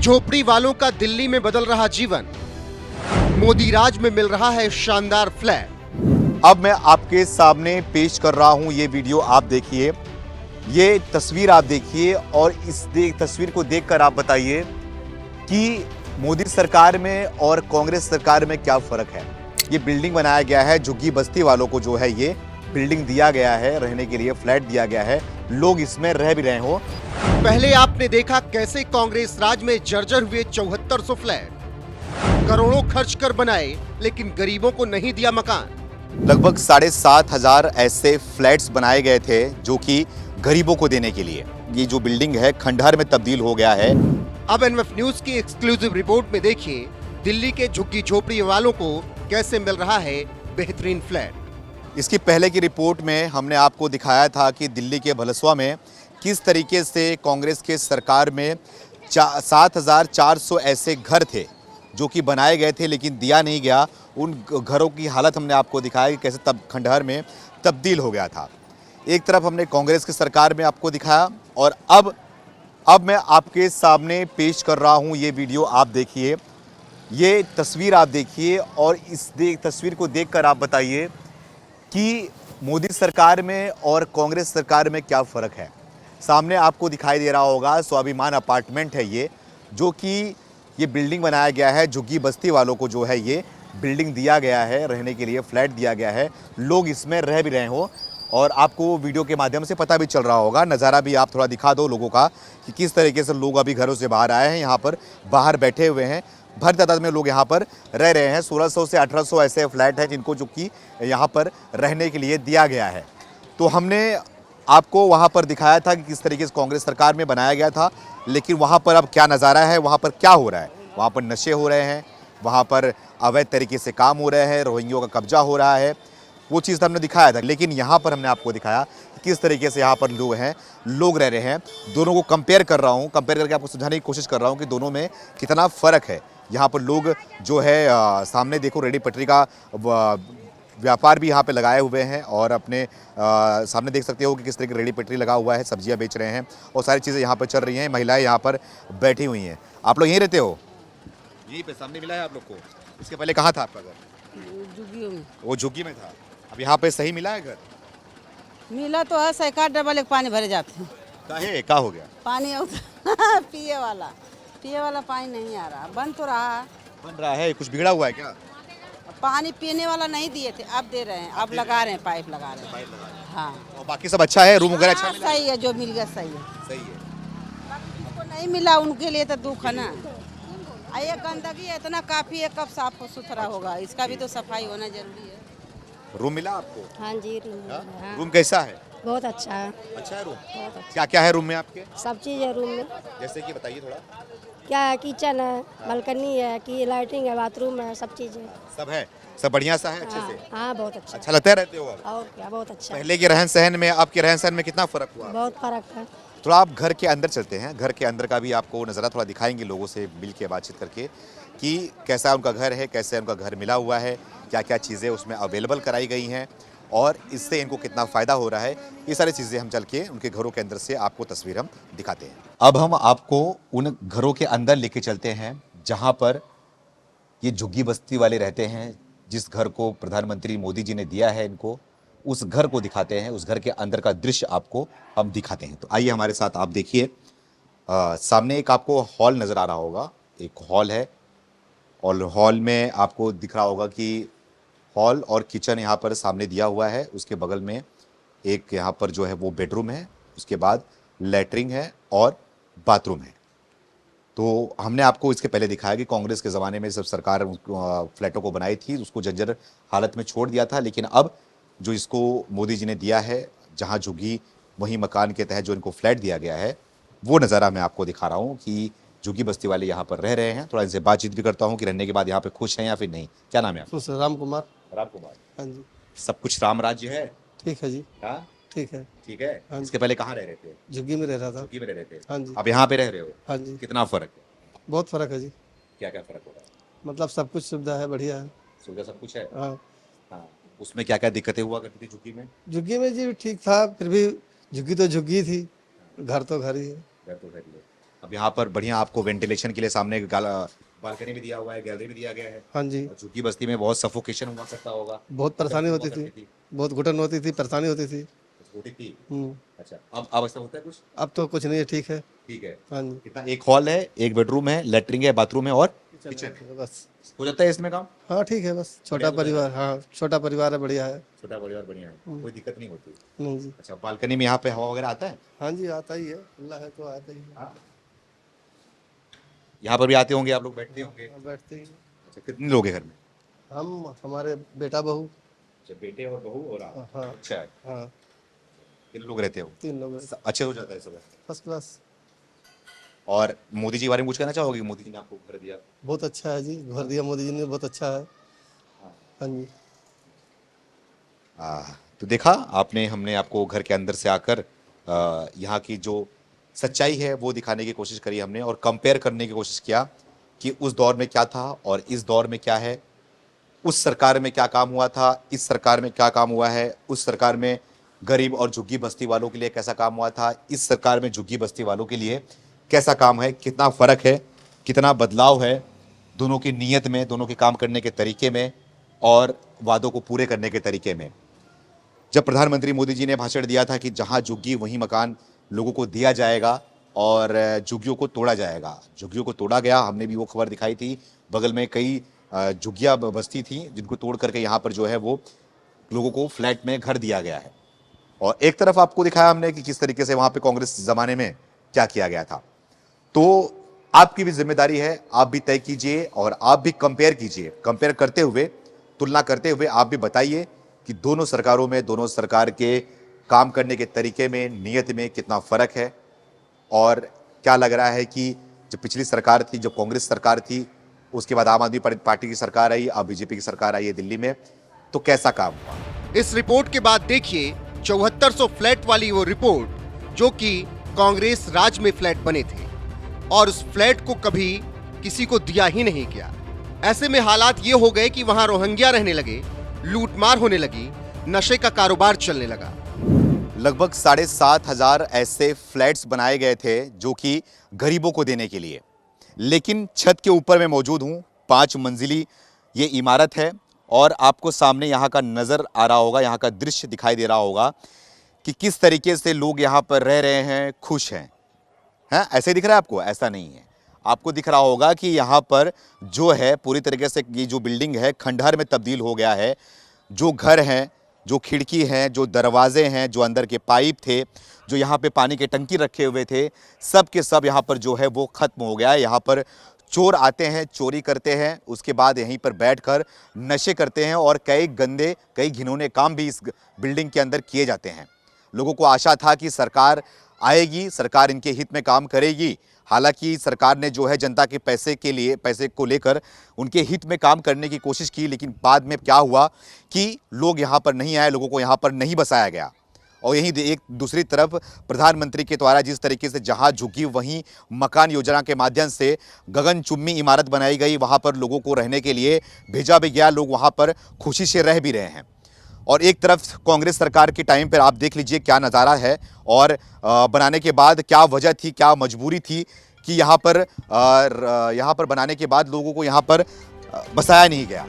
झोपड़ी वालों का दिल्ली में बदल रहा जीवन। मोदी राज में मिल रहा है शानदार फ्लैट। अब मैं आपके सामने पेश कर रहा हूं ये वीडियो, आप देखिए, ये तस्वीर आप देखिए और इस तस्वीर को देखकर आप बताइए कि मोदी सरकार में और कांग्रेस सरकार में क्या फर्क है। ये बिल्डिंग बनाया गया है, झुग्गी बस्ती वालों को जो है ये बिल्डिंग दिया गया है, रहने के लिए फ्लैट दिया गया है, लोग इसमें रह भी रहे हो। पहले आपने देखा कैसे कांग्रेस राज में जर्जर हुए 7400 फ्लैट, करोड़ों खर्च कर बनाए लेकिन गरीबों को नहीं दिया मकान। लगभग 7,500 ऐसे फ्लैट्स बनाए गए थे जो कि गरीबों को देने के लिए। ये जो बिल्डिंग है खंडहर में तब्दील हो गया है। अब एनएफ न्यूज की एक्सक्लूसिव रिपोर्ट में देखिए दिल्ली के झुग्गी झोपड़ी वालों को कैसे मिल रहा है बेहतरीन फ्लैट। इसकी पहले की रिपोर्ट में हमने आपको दिखाया था कि दिल्ली के भलसवा में किस तरीके से कांग्रेस के सरकार में 7,400 ऐसे घर थे जो कि बनाए गए थे लेकिन दिया नहीं गया। उन घरों की हालत हमने आपको दिखाया कि कैसे तब खंडहर में तब्दील हो गया था। एक तरफ हमने कांग्रेस की सरकार में आपको दिखाया और अब मैं आपके सामने पेश कर रहा हूं ये वीडियो, आप देखिए, ये तस्वीर आप देखिए और इस तस्वीर को देखकर आप बताइए कि मोदी सरकार में और कांग्रेस सरकार में क्या फ़र्क है। सामने आपको दिखाई दे रहा होगा स्वाभिमान अपार्टमेंट है ये, जो कि ये बिल्डिंग बनाया गया है, झुग्गी बस्ती वालों को जो है ये बिल्डिंग दिया गया है, रहने के लिए फ्लैट दिया गया है, लोग इसमें रह भी रहे हो। और आपको वीडियो के माध्यम से पता भी चल रहा होगा, नज़ारा भी आप थोड़ा दिखा दो लोगों का कि किस तरीके से लोग अभी घरों से बाहर आए हैं, यहाँ पर बाहर बैठे हुए हैं, भर तादाद में लोग यहाँ पर रह रहे हैं। 1600 से 1800 ऐसे फ्लैट हैं जिनको जो कि यहाँ पर रहने के लिए दिया गया है। तो हमने आपको वहाँ पर दिखाया था कि किस तरीके से कांग्रेस सरकार में बनाया गया था, लेकिन वहाँ पर अब क्या नज़ारा है, वहाँ पर क्या हो रहा है। वहाँ पर नशे हो रहे हैं, वहाँ पर अवैध तरीके से काम हो रहे हैं, रोहिंग्यों का कब्जा हो रहा है, वो चीज़ हमने दिखाया था। लेकिन यहाँ पर हमने आपको दिखाया कि किस तरीके से यहाँ पर लोग हैं, लोग रह रहे हैं। दोनों को कंपेयर कर रहा हूँ, कंपेयर करके आपको समझाने की कोशिश कर रहा हूँ कि दोनों में कितना फ़र्क है। यहाँ पर लोग जो है सामने देखो रेडी पटरी का व्यापार भी यहाँ पे लगाए हुए हैं और अपने सामने देख सकते हो कि किस तरह की रेडी पटरी लगा हुआ है, सब्जियाँ बेच रहे हैं और सारी चीज़ें यहाँ पर चल रही हैं। महिलाएं यहाँ पर बैठी हुई हैं। आप लोग यहीं रहते हो? यहीं पे सामने मिला है आप लोग को? इसके पहले कहाँ था आपका घर? झुग्गियों में। वो झुग्गी में था। अब यहाँ पे सही मिला है घर? मिला तो है, सरकार डबल एक पानी भरे जाते हैं। काहे क्या हो गया? पानी पिए वाला पानी नहीं आ रहा, बन तो रहा है। बन रहा है, कुछ बिगड़ा हुआ है क्या? पानी पीने वाला नहीं दिए थे, अब दे रहे हैं, अब लगा रहे हैं, पाइप लगा रहे हैं। हाँ, और बाकी सब अच्छा है, रूम वगैरह अच्छा मिला? सही है, जो मिल गया सही है। सही है। बाकी जिसको नहीं मिला उनके लिए तो दुख है ना। ये गंदगी है इतना, काफी है, कब साफ सुथरा होगा, इसका भी तो सफाई होना जरूरी है। रूम मिला आपको? हाँ जी, रूम। हाँ। रूम कैसा है? बहुत अच्छा है। अच्छा है रूम? बहुत अच्छा। क्या क्या है रूम में आपके? सब चीज़ है रूम में। जैसे कि बताइए थोड़ा। क्या है, किचन है, बालकनी है, कि लाइटिंग है, बाथरूम है, सब चीज़ है। सब है, सब बढ़िया सा है, अच्छे हाँ, से? हाँ, बहुत अच्छा। अच्छा लगता है रहते हो अब? और क्या, बहुत अच्छा। पहले के रहन सहन में आपके रहन सहन में कितना फर्क हुआ? बहुत फर्क है। थोड़ा आप घर के अंदर चलते हैं, घर के अंदर का भी आपको नज़ारा थोड़ा दिखाएंगे, लोगों से मिल के बातचीत करके कि कैसा उनका घर है, कैसे उनका घर मिला हुआ है, क्या क्या चीज़ें उसमें अवेलेबल कराई गई हैं और इससे इनको कितना फ़ायदा हो रहा है। ये सारी चीज़ें हम चल के उनके घरों के अंदर से आपको तस्वीर हम दिखाते हैं। अब हम आपको उन घरों के अंदर लेके चलते हैं जहाँ पर ये झुग्गी बस्ती वाले रहते हैं, जिस घर को प्रधानमंत्री मोदी जी ने दिया है इनको, उस घर को दिखाते हैं, उस घर के अंदर का दृश्य आपको हम दिखाते हैं। तो आइए हमारे साथ, आप देखिए सामने एक आपको हॉल नज़र आ रहा होगा, एक हॉल है और हॉल में आपको दिख रहा होगा कि हॉल और किचन यहाँ पर सामने दिया हुआ है। उसके बगल में एक यहाँ पर जो है वो बेडरूम है, उसके बाद लैट्रिन है और बाथरूम है। तो हमने आपको इसके पहले दिखाया कि कांग्रेस के ज़माने में जब सरकार फ्लैटों को बनाई थी उसको जर्जर हालत में छोड़ दिया था, लेकिन अब जो इसको मोदी जी ने दिया है, जहाँ झुग्गी वही मकान के तहत जो इनको फ्लैट दिया गया है, वो नज़ारा मैं आपको दिखा रहा हूँ कि झुग्गी बस्ती वाले यहाँ पर रह रहे हैं। थोड़ा इनसे बातचीत भी करता हूँ कि रहने के बाद यहाँ पे खुश हैं या फिर नहीं। क्या नाम है आपका? राम कुमार। राम कुमार। हाँ जी। सब कुछ राम राज्य है? ठीक है जी। हाँ ठीक है। ठीक है। हाँ जी। इसके पहले कहाँ रह रहे थे? झुग्गी में रह रहा था। झुग्गी में रह रहे थे? हाँ जी। अब यहाँ पे रह रहे हो? हाँ जी। कितना फर्क है? बहुत फर्क है जी। क्या क्या फर्क हो रहा है? मतलब सब कुछ सुविधा है, बढ़िया है। सुविधा सब कुछ है? हाँ। हाँ। उसमें क्या क्या दिक्कतें हुआ करती थी झुग्गी में? झुग्गी में जी ठीक था, फिर भी झुग्गी तो झुग्गी थी, घर तो घर ही है। घर तो घर ही है। अब यहाँ पर बढ़िया आपको वेंटिलेशन के लिए सामने बालकनी भी दिया हुआ है, गैलरी भी दिया गया है। हाँ जी। और झुग्गी बस्ती में बहुत सफोकेशन हुआ करता होगा, बहुत परेशानी होती थी, बहुत घुटन होती थी, परेशानी होती थी। होती थी। हम्म, अच्छा, अब ऐसा होता है कुछ? अब तो कुछ नहीं है, ठीक है। ठीक है। हाँ जी। कितना, एक हॉल है, एक बेडरूम है, लेटरिन है, बाथरूम है और किचन है। बस हो जाता है इसमें काम? हाँ ठीक है, बस छोटा परिवार, हाँ छोटा परिवार है, बढ़िया है। छोटा परिवार बढ़िया है, कोई दिक्कत नहीं होती। नहीं जी। अच्छा, बालकनी में यहाँ पे हवा वगैरह आता है? हाँ जी, आता ही है, खुला है तो आता ही है। यहाँ पर भी आते होंगे आप लोग, बैठते होंगे? हाँ, बैठते ही हैं। अच्छा, कितने लोग हैं घर में? हम, हमारे बेटा बहू। अच्छा, बेटे और बहू और आप। हाँ अच्छा, हाँ, कितने लोग रहते हो? 3 लोग हैं। अच्छे हो जाता है सब। First class. और मोदी जी के बारे में कुछ कहना चाहोगे? मोदी जी ने आपको घर दिया? बहुत अच्छा है जी, घर दिया मोदी जी ने, बहुत अच्छा है। हाँ जी। तो देखा आपने, हमने आपको घर के अंदर से आकर यहाँ की जो सच्चाई है वो दिखाने की कोशिश करी हमने, और कंपेयर करने की कोशिश किया कि उस दौर में क्या था और इस दौर में क्या है। उस सरकार में क्या काम हुआ था, इस सरकार में क्या काम हुआ है। उस सरकार में गरीब और झुग्गी बस्ती वालों के लिए कैसा काम हुआ था, इस सरकार में झुग्गी बस्ती वालों के लिए कैसा काम है, कितना फ़र्क है, कितना बदलाव है दोनों की नीयत में, दोनों के काम करने के तरीके में और वादों को पूरे करने के तरीके में। जब प्रधानमंत्री मोदी जी ने भाषण दिया था कि जहां झुग्गी वहीं मकान लोगों को दिया जाएगा और झुग्गियों को तोड़ा जाएगा, झुग्गियों को तोड़ा गया। हमने भी वो खबर दिखाई थी, बगल में कई झुग्गियां बस्ती थी जिनको तोड़ करके यहाँ पर जो है वो लोगों को फ्लैट में घर दिया गया है। और एक तरफ आपको दिखाया हमने कि किस तरीके से वहाँ पे कांग्रेस ज़माने में क्या किया गया था। तो आपकी भी जिम्मेदारी है, आप भी तय कीजिए और आप भी कंपेयर कीजिए। कंपेयर करते हुए, तुलना करते हुए आप भी बताइए कि दोनों सरकारों में, दोनों सरकार के काम करने के तरीके में, नीयत में कितना फ़र्क है। और क्या लग रहा है कि जब पिछली सरकार थी, जब कांग्रेस सरकार थी, उसके बाद आम आदमी पार्टी की सरकार आई, अब बीजेपी की सरकार आई है दिल्ली में, तो कैसा काम हुआ। इस रिपोर्ट के बाद देखिए 7400 फ्लैट वाली वो रिपोर्ट जो कि कांग्रेस राज में फ्लैट बने थे और उस फ्लैट को कभी किसी को दिया ही नहीं गया। ऐसे में हालात ये हो गए कि वहां रोहिंग्या रहने लगे, लूटमार होने लगी, नशे का कारोबार चलने लगा। लगभग 7,500 ऐसे फ्लैट्स बनाए गए थे जो कि गरीबों को देने के लिए। लेकिन छत के ऊपर मैं मौजूद हूँ, 5 मंजिली ये इमारत है और आपको सामने यहाँ का नज़र आ रहा होगा, यहाँ का दृश्य दिखाई दे रहा होगा कि किस तरीके से लोग यहाँ पर रह रहे हैं, खुश हैं। हैं, ऐसे दिख रहा है आपको? ऐसा नहीं है, आपको दिख रहा होगा कि यहाँ पर जो है पूरी तरीके से ये जो बिल्डिंग है खंडहर में तब्दील हो गया है। जो घर हैं, जो खिड़की हैं, जो दरवाजे हैं, जो अंदर के पाइप थे, जो यहाँ पे पानी के टंकी रखे हुए थे, सब के सब यहाँ पर जो है वो ख़त्म हो गया है। यहाँ पर चोर आते हैं, चोरी करते हैं, उसके बाद यहीं पर बैठकर नशे करते हैं और कई गंदे, कई घिनौने काम भी इस बिल्डिंग के अंदर किए जाते हैं। लोगों को आशा था कि सरकार आएगी, सरकार इनके हित में काम करेगी। हालांकि सरकार ने जो है जनता के पैसे को लेकर उनके हित में काम करने की कोशिश की, लेकिन बाद में क्या हुआ कि लोग यहाँ पर नहीं आए, लोगों को यहाँ पर नहीं बसाया गया। और यहीं एक दूसरी तरफ प्रधानमंत्री के द्वारा जिस तरीके से जहाँ झुग्गी वहीं मकान योजना के माध्यम से गगनचुम्बी इमारत बनाई गई, वहाँ पर लोगों को रहने के लिए भेजा भी गया, लोग वहाँ पर खुशी से रह भी रहे हैं। और एक तरफ कांग्रेस सरकार के टाइम पर आप देख लीजिए क्या नज़ारा है और बनाने के बाद क्या वजह थी, क्या मजबूरी थी कि यहाँ पर बनाने के बाद लोगों को यहाँ पर बसाया नहीं गया।